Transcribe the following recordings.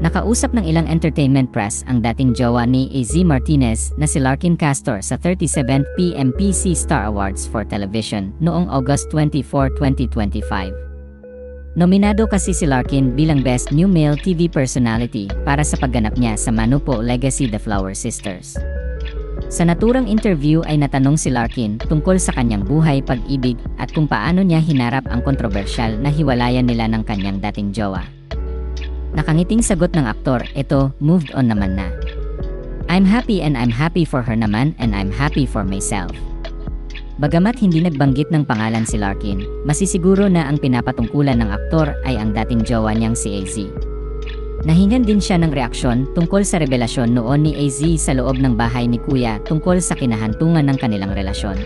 Nakausap ng ilang entertainment press ang dating jowa ni AZ Martinez na si Larkin Castor sa 37th PMPC Star Awards for Television noong August 24, 2025. Nominado kasi si Larkin bilang Best New Male TV Personality para sa pagganap niya sa Manu Po Legacy The Flower Sisters. Sa naturang interview ay natanong si Larkin tungkol sa kanyang buhay, pag-ibig at kung paano niya hinarap ang kontrobersyal na hiwalayan nila ng kanyang dating jowa. Nakangiting sagot ng aktor, "Eto, moved on naman na. I'm happy and I'm happy for her naman and I'm happy for myself." Bagamat hindi nagbanggit ng pangalan si Larkin, masisiguro na ang pinapatungkulan ng aktor ay ang dating jowa niyang si AZ. Nahingan din siya ng reaksyon tungkol sa revelasyon noon ni AZ sa loob ng bahay ni Kuya tungkol sa kinahantungan ng kanilang relasyon.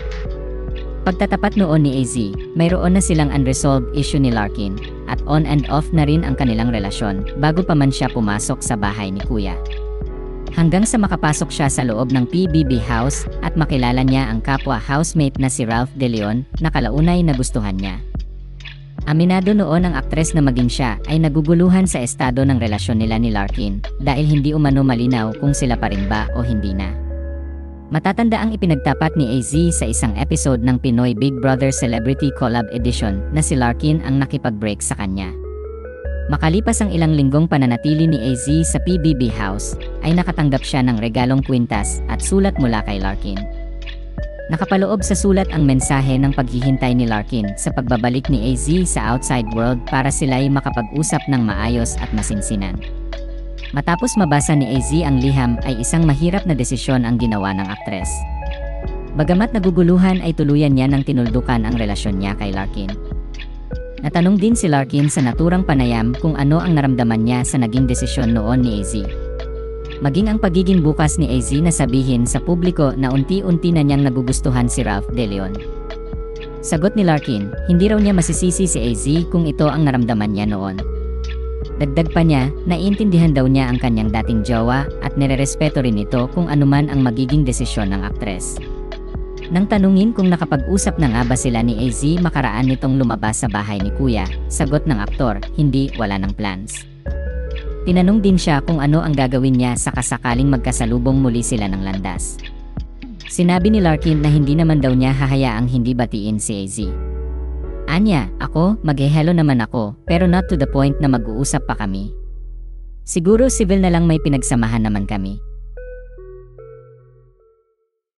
Pagtatapat noon ni AZ, mayroon na silang unresolved issue ni Larkin at on and off na rin ang kanilang relasyon bago pa man siya pumasok sa bahay ni Kuya. Hanggang sa makapasok siya sa loob ng PBB house at makilala niya ang kapwa housemate na si Ralph De Leon na kalaunay na gustuhan niya. Aminado noon ang aktres na maging siya ay naguguluhan sa estado ng relasyon nila ni Larkin dahil hindi umano malinaw kung sila pa rin ba o hindi na. Matatanda ang ipinagtapat ni AZ sa isang episode ng Pinoy Big Brother Celebrity Collab Edition na si Larkin ang nakipag-break sa kanya. Makalipas ang ilang linggong pananatili ni AZ sa PBB house, ay nakatanggap siya ng regalong kwintas at sulat mula kay Larkin. Nakapaloob sa sulat ang mensahe ng paghihintay ni Larkin sa pagbabalik ni AZ sa outside world para sila'y makapag-usap ng maayos at masinsinan. Matapos mabasa ni AZ ang liham ay isang mahirap na desisyon ang ginawa ng aktres. Bagamat naguguluhan ay tuluyan niya ng tinuldukan ang relasyon niya kay Larkin. Natanong din si Larkin sa naturang panayam kung ano ang naramdaman niya sa naging desisyon noon ni AZ. Maging ang pagiging bukas ni AZ na sabihin sa publiko na unti-unti na niyang nagugustuhan si Ralph De Leon. Sagot ni Larkin, hindi raw niya masisisi si AZ kung ito ang naramdaman niya noon. Dagdag pa niya, naiintindihan daw niya ang kanyang dating jowa at nirerespeto rin ito kung anuman ang magiging desisyon ng aktres. Nang tanungin kung nakapag-usap na nga ba sila ni AZ makaraan nitong lumabas sa bahay ni Kuya, sagot ng aktor, hindi, wala ng plans. Tinanong din siya kung ano ang gagawin niya sa kasakaling magkasalubong muli sila ng landas. Sinabi ni Larkin na hindi naman daw niya hahayaang hindi batiin si AZ. Anya, ako, mag-hello naman ako, pero not to the point na mag-uusap pa kami. Siguro civil na lang may pinagsamahan naman kami.